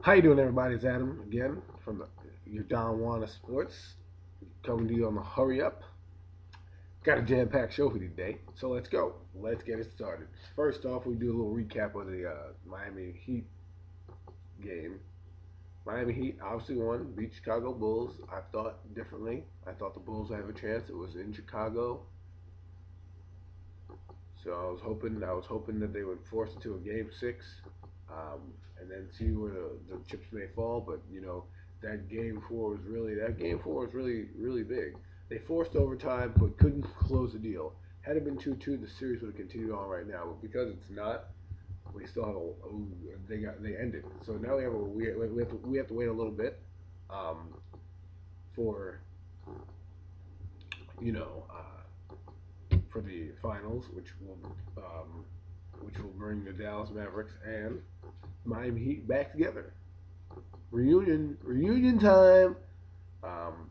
How you doing, everybody? It's Adam again from your Don Juan of Sports, coming to you on the Hurry Up. Got a jam-packed show for you today, so let's go. Let's get it started. First off, we do a little recap of the Miami Heat game. Miami Heat obviously won, beat Chicago Bulls. I thought differently. I thought the Bulls would have a chance. It was in Chicago, so I was hoping that they would force it to a game 6, and then see where the chips may fall. But that game 4 was really big. They forced overtime but couldn't close the deal. Had it been 2-2, the series would have continued on right now. But because it's not, we still have they ended. So now we have to wait a little bit, um, for you know for the finals, which will bring the Dallas Mavericks and Miami Heat back together. Reunion time. Um,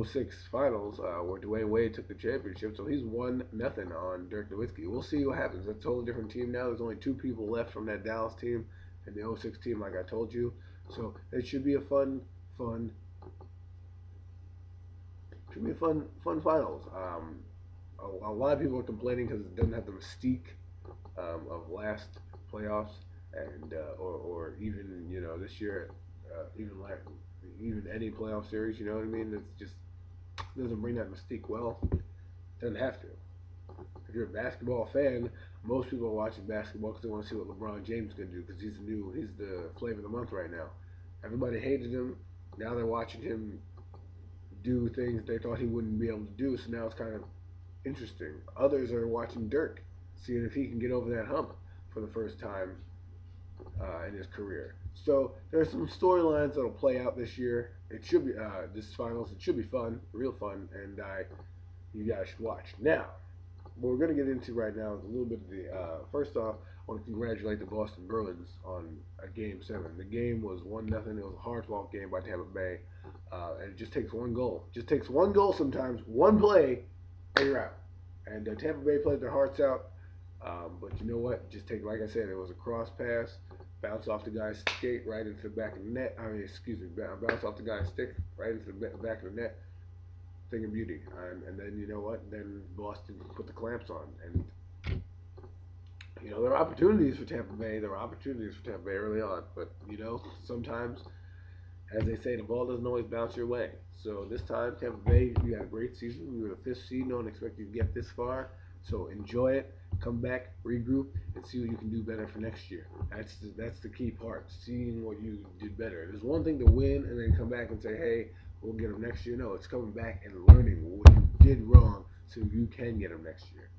'06 finals, where Dwayne Wade took the championship, so he's 1-0 on Dirk Nowitzki. We'll see what happens. That's a totally different team now. There's only two people left from that Dallas team and the '06 team, like I told you. So it should be a fun, fun finals. A lot of people are complaining because it doesn't have the mystique of last playoffs, and or even this year, even any playoff series. You know what I mean? It's just doesn't bring that mystique. Well, it doesn't have to. If you're a basketball fan, most people are watching basketball because they want to see what LeBron James is going to do because he's the flavor of the month right now. Everybody hated him. Now they're watching him do things they thought he wouldn't be able to do. So now it's kind of interesting. Others are watching Dirk, seeing if he can get over that hump for the first time in his career. So there's some storylines that'll play out this year. It should be this finals. It should be fun, real fun, and you guys should watch. Now, what we're going to get into right now is a little bit of the. First off, I want to congratulate the Boston Bruins on a Game 7. The game was 1-0. It was a hard-fought game by Tampa Bay, and it just takes one goal. It just takes one goal sometimes, one play, and you're out. And Tampa Bay played their hearts out. But you know what? Just take, like I said, it was a cross pass, bounce off the guy's skate right into the back of the net. I mean, excuse me, bounce off the guy's stick right into the back of the net. Thing of beauty. And then you know what? Then Boston put the clamps on. And there are opportunities for Tampa Bay. There were opportunities for Tampa Bay early on. But sometimes, as they say, the ball doesn't always bounce your way. So this time, Tampa Bay, you had a great season. You were the fifth seed. No one expected you to get this far. So enjoy it. Come back, regroup, and see what you can do better for next year. That's the key part. Seeing what you did better. There's one thing to win and then come back and say, hey, we'll get them next year. No, it's coming back and learning what you did wrong so you can get them next year.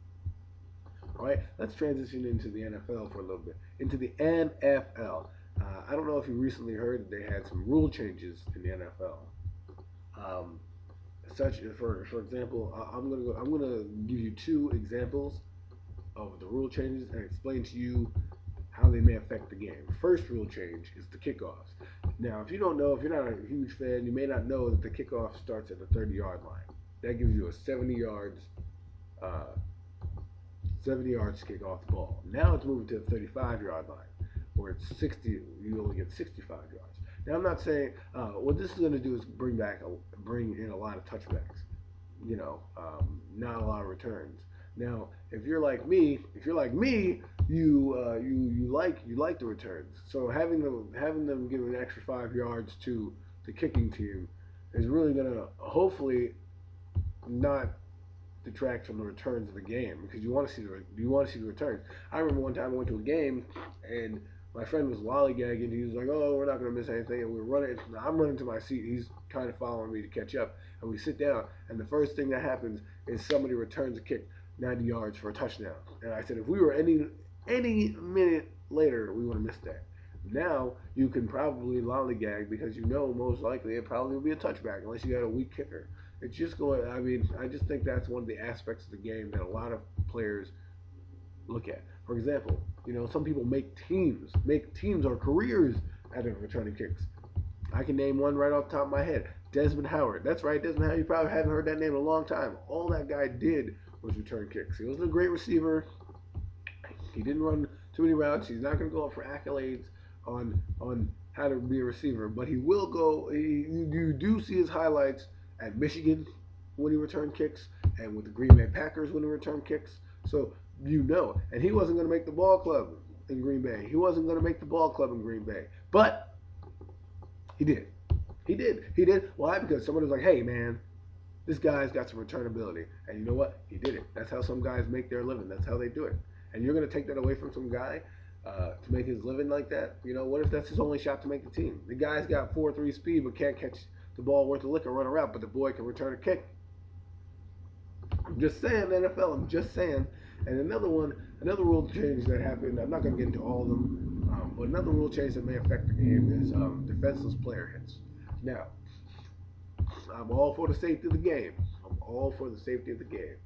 All right, let's transition into the NFL for a little bit. Into the NFL. I don't know if you recently heard that they had some rule changes in the NFL. Um, Such for example, I'm gonna give you two examples of the rule changes and explain to you how they may affect the game. First rule change is the kickoffs. Now, if you don't know, if you're not a huge fan, you may not know that the kickoff starts at the 30-yard line. That gives you a uh, 70 yards to kick off the ball. Now it's moving to the 35-yard line, where it's 60. You only get 65 yards. Now, I'm not saying what this is going to do is bring in a lot of touchbacks. Not a lot of returns. Now, if you're like me, you like the returns. So having them give an extra 5 yards to the kicking team is really gonna hopefully not detract from the returns of the game because you want to see the returns. I remember one time I went to a game and my friend was lollygagging. He was like, "Oh, we're not gonna miss anything." And we're running. I'm running to my seat. He's kind of following me to catch up. And we sit down. And the first thing that happens is somebody returns a kick 90 yards for a touchdown. And I said, if we were any minute later, we would have missed that. Now you can probably lollygag because most likely it probably will be a touchback unless you got a weak kicker. It's just going. I mean, I just think that's one of the aspects of the game that a lot of players look at. For example, some people make teams or careers out of returning kicks. I can name one right off the top of my head. Desmond Howard. That's right, Desmond Howard. You probably haven't heard that name in a long time. All that guy did was return kicks. He wasn't a great receiver. He didn't run too many routes. He's not going to go up for accolades on how to be a receiver, but he will go. You do see his highlights at Michigan when he returned kicks, and with the Green Bay Packers when he returned kicks. So you know, and he wasn't going to make the ball club in Green Bay. He wasn't going to make the ball club in Green Bay, but he did. He did. He did. Why? Because somebody was like, "Hey, man, this guy's got some returnability," and you know what? He did it. That's how some guys make their living. That's how they do it. And you're going to take that away from some guy to make his living like that? You know, what if that's his only shot to make the team? The guy's got 4.3 speed but can't catch the ball worth a lick or run around, but the boy can return a kick. I'm just saying, NFL. I'm just saying. And another rule change that happened. I'm not going to get into all of them, but another rule change that may affect the game is defenseless player hits. Now, I'm all for the safety of the game. I'm all for the safety of the game.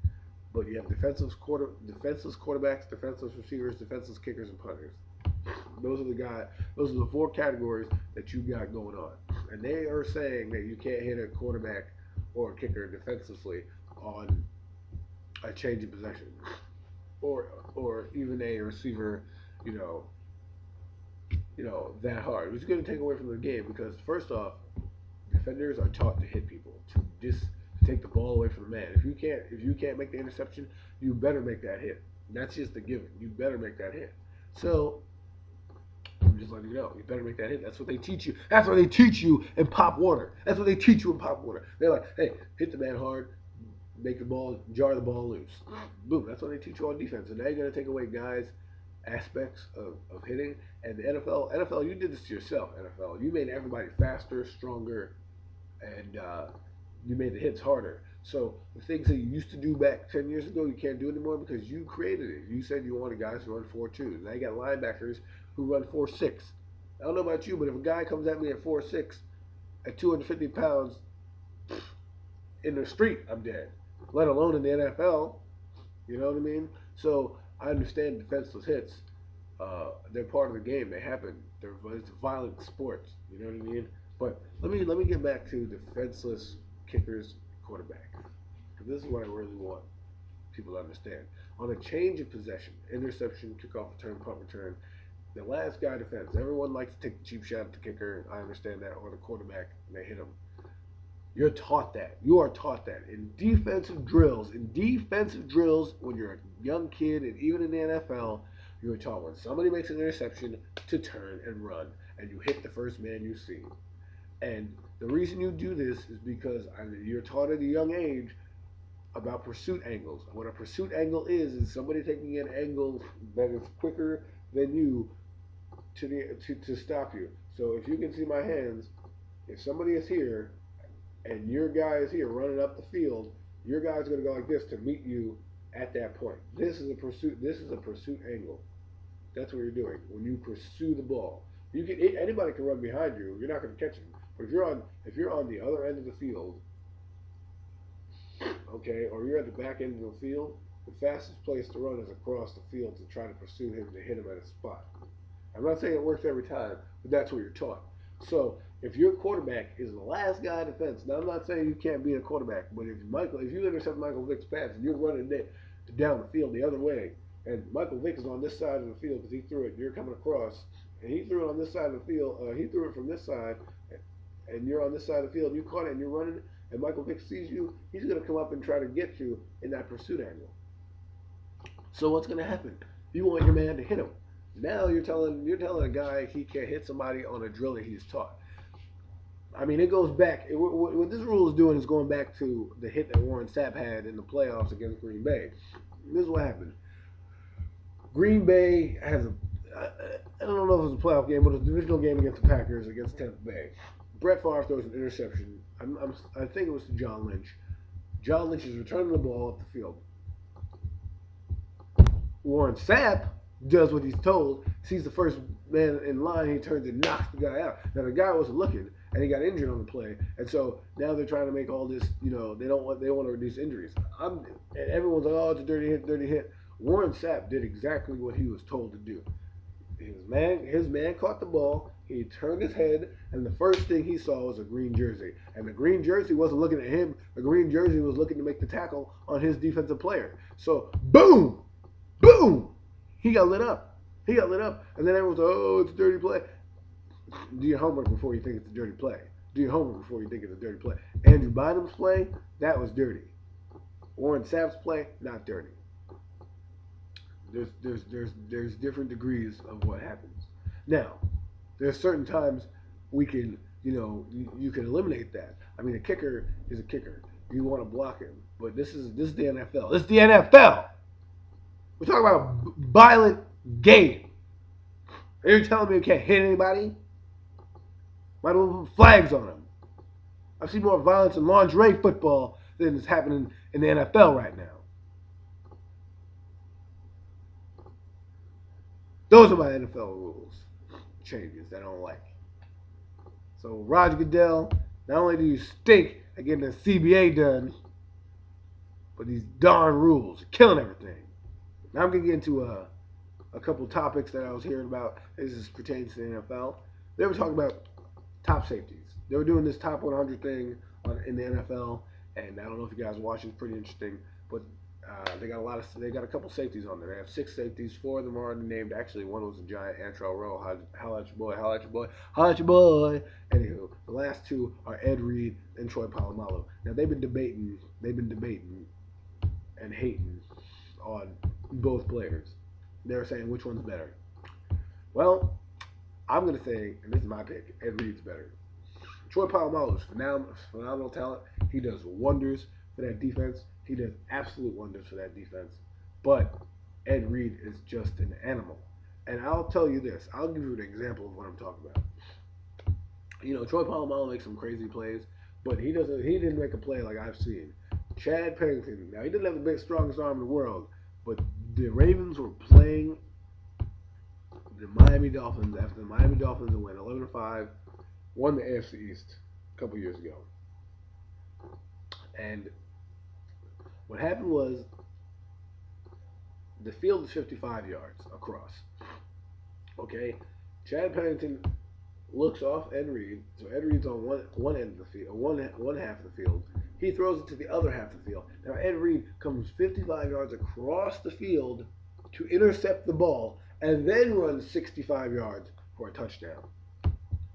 But you have defenseless quarterbacks, defenseless receivers, defenseless kickers, and punters. Those are the guys. Those are the four categories that you got going on. And they are saying that you can't hit a quarterback or a kicker defensively on a change of possession, or even a receiver, you know that hard. It's going to take away from the game because first off, defenders are taught to hit people, to just take the ball away from the man. If you can't make the interception, you better make that hit. That's just a given. You better make that hit. So I'm just letting you know, you better make that hit. That's what they teach you. That's what they teach you in Pop Warner. That's what they teach you in Pop Warner. They're like, hey, hit the man hard, make the ball, jar the ball loose. Boom. That's what they teach you on defense. And now you're going to take away guys' aspects of hitting. And the NFL, you did this to yourself, NFL. You made everybody faster, stronger, and you made the hits harder. So the things that you used to do back 10 years ago, you can't do anymore because you created it. You said you wanted guys to run 4.2. Now you got linebackers who run 4.6. I don't know about you, but if a guy comes at me at 4.6 at 250 pounds in the street, I'm dead. Let alone in the NFL. You know what I mean? So I understand defenseless hits. They're part of the game. They happen. It's a violent sport. You know what I mean? But let me get back to defenseless kickers, quarterback. This is what I really want people to understand. On a change of possession, interception, kickoff return, punt return, the last guy defense. Everyone likes to take the cheap shot at the kicker. I understand that, or the quarterback, and they hit him. You're taught that. You are taught that in defensive drills. In defensive drills, when you're a young kid, and even in the NFL, you're taught when somebody makes an interception to turn and run, and you hit the first man you see. And the reason you do this is because you're taught at a young age about pursuit angles. What a pursuit angle is somebody taking an angle that is quicker than you to stop you. So if you can see my hands, if somebody is here and your guy is here running up the field, your guy's going to go like this to meet you at that point. This is a pursuit. This is a pursuit angle. That's what you're doing when you pursue the ball. Anybody can run behind you. You're not going to catch him. But if you're on the other end of the field, okay, or you're at the back end of the field, the fastest place to run is across the field to try to pursue him to hit him at a spot. I'm not saying it works every time, but that's what you're taught. So if your quarterback is the last guy in defense, now I'm not saying you can't be a quarterback, but if you intercept Michael Vick's pass and you're running down the field the other way, and Michael Vick is on this side of the field because he threw it, and you're coming across, and he threw it on this side of the field, he threw it from this side, and you're on this side of the field, and you caught it, and you're running, and Michael Vick sees you, he's going to come up and try to get you in that pursuit angle. So what's going to happen? You want your man to hit him. Now you're telling a guy he can't hit somebody on a drill that he's taught. I mean, it goes back. What this rule is doing is going back to the hit that Warren Sapp had in the playoffs against Green Bay. This is what happened. Green Bay has I don't know if it was a playoff game, but it was a divisional game against the Packers against Tampa Bay. Brett Favre throws an interception. I think it was to John Lynch. John Lynch is returning the ball up the field. Warren Sapp does what he's told, sees the first man in line, he turns and knocks the guy out. Now the guy wasn't looking, and he got injured on the play, and so now they're trying to make all this, they want to reduce injuries. And everyone's like, oh, it's a dirty hit. Warren Sapp did exactly what he was told to do. His man caught the ball, he turned his head, and the first thing he saw was a green jersey. And the green jersey wasn't looking at him, the green jersey was looking to make the tackle on his defensive player. So, boom! Boom! He got lit up. And then everyone's like, oh, it's a dirty play. Do your homework before you think it's a dirty play. Do your homework before you think it's a dirty play. Andrew Bynum's play, that was dirty. Warren Sapp's play, not dirty. There's different degrees of what happens. Now, there's certain times we can, you can eliminate that. I mean, a kicker is a kicker. You want to block him, but this is the NFL. This is the NFL. We're talking about a violent game. Are you telling me you can't hit anybody? Might as well put flags on them. I've seen more violence in lingerie football than is happening in the NFL right now. Those are my NFL rules changes that I don't like. So Roger Goodell, not only do you stink at getting the CBA done, but these darn rules are killing everything. Now I'm gonna get into a couple topics that I was hearing about as this pertains to the NFL. They were talking about top safeties. They were doing this top 100 thing in the NFL, and I don't know if you guys watch. It's pretty interesting, but they got a couple safeties on there. They have 6 safeties. 4 of them are already named. Actually, one was a giant, Antrell Rowe. Holla at your boy, holla at your boy, holla at your boy. Anywho, the last 2 are Ed Reed and Troy Polamalu. Now they've been debating and hating on both players. They're saying which one's better. Well, I'm gonna say, and this is my pick, Ed Reed's better. Troy Polamalu is phenomenal talent. He does wonders for that defense. He does absolute wonders for that defense. But Ed Reed is just an animal. And I'll tell you this. I'll give you an example of what I'm talking about. Troy Polamalu makes some crazy plays, but he didn't make a play like I've seen. Chad Pennington. Now he didn't have the strongest arm in the world, but the Ravens were playing the Miami Dolphins after the Miami Dolphins went 11-5, won the AFC East a couple years ago. And what happened was the field is 55 yards across. Okay, Chad Pennington looks off Ed Reed, so Ed Reed's on one end of the field, one half of the field. He throws it to the other half of the field. Now Ed Reed comes 55 yards across the field to intercept the ball and then runs 65 yards for a touchdown.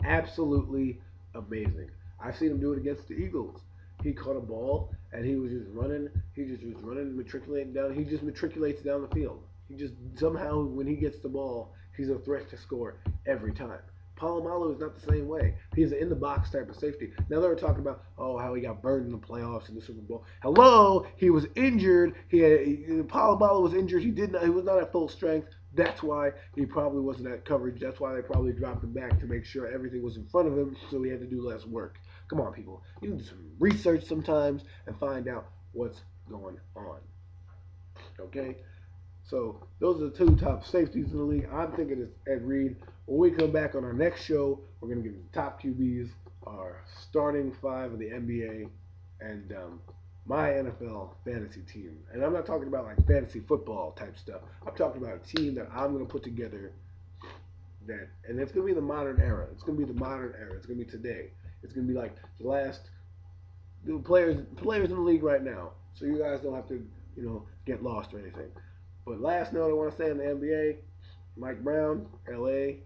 Absolutely amazing. I've seen him do it against the Eagles. He caught a ball and he was just running. He just was running, matriculating down. He just matriculates down the field. He just somehow, when he gets the ball, he's a threat to score every time. Polamalu is not the same way. He's an in-the-box type of safety. Now they were talking about, how he got burned in the playoffs in the Super Bowl. Hello, he was injured. Polamalu was injured. He was not at full strength. That's why he probably wasn't at coverage. That's why they probably dropped him back to make sure everything was in front of him, so he had to do less work. Come on, people. You need some research sometimes and find out what's going on. Okay? So those are the 2 top safeties in the league. I'm thinking it's Ed Reed. When we come back on our next show, we're going to get the top QBs, our starting 5 of the NBA, and my NFL fantasy team. And I'm not talking about like fantasy football type stuff. I'm talking about a team that I'm going to put together and it's going to be the modern era. It's going to be the modern era. It's going to be today. It's going to be like the players in the league right now. So you guys don't have to, get lost or anything. But last note I want to say in the NBA, Mike Brown, LA,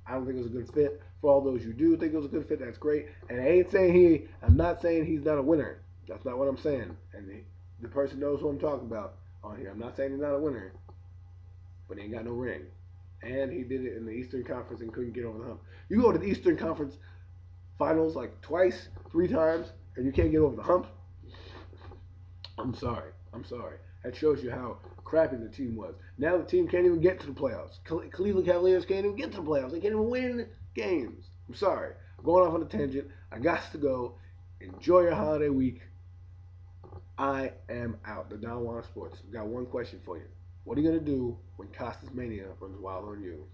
I don't think it was a good fit. For all those who do think it was a good fit, that's great. And I'm not saying he's not a winner. That's not what I'm saying. And the person knows who I'm talking about on here. I'm not saying he's not a winner, but he ain't got no ring. And he did it in the Eastern Conference and couldn't get over the hump. You go to the Eastern Conference Finals like twice, 3 times, and you can't get over the hump. I'm sorry. That shows you how crappy the team was. Now the team can't even get to the playoffs. Cleveland Cavaliers can't even get to the playoffs. They can't even win games. I'm sorry. I'm going off on a tangent. I got to go. Enjoy your holiday week. I am out. The Don Juan Sports. I've got one question for you. What are you going to do when Costas Mania runs wild on you?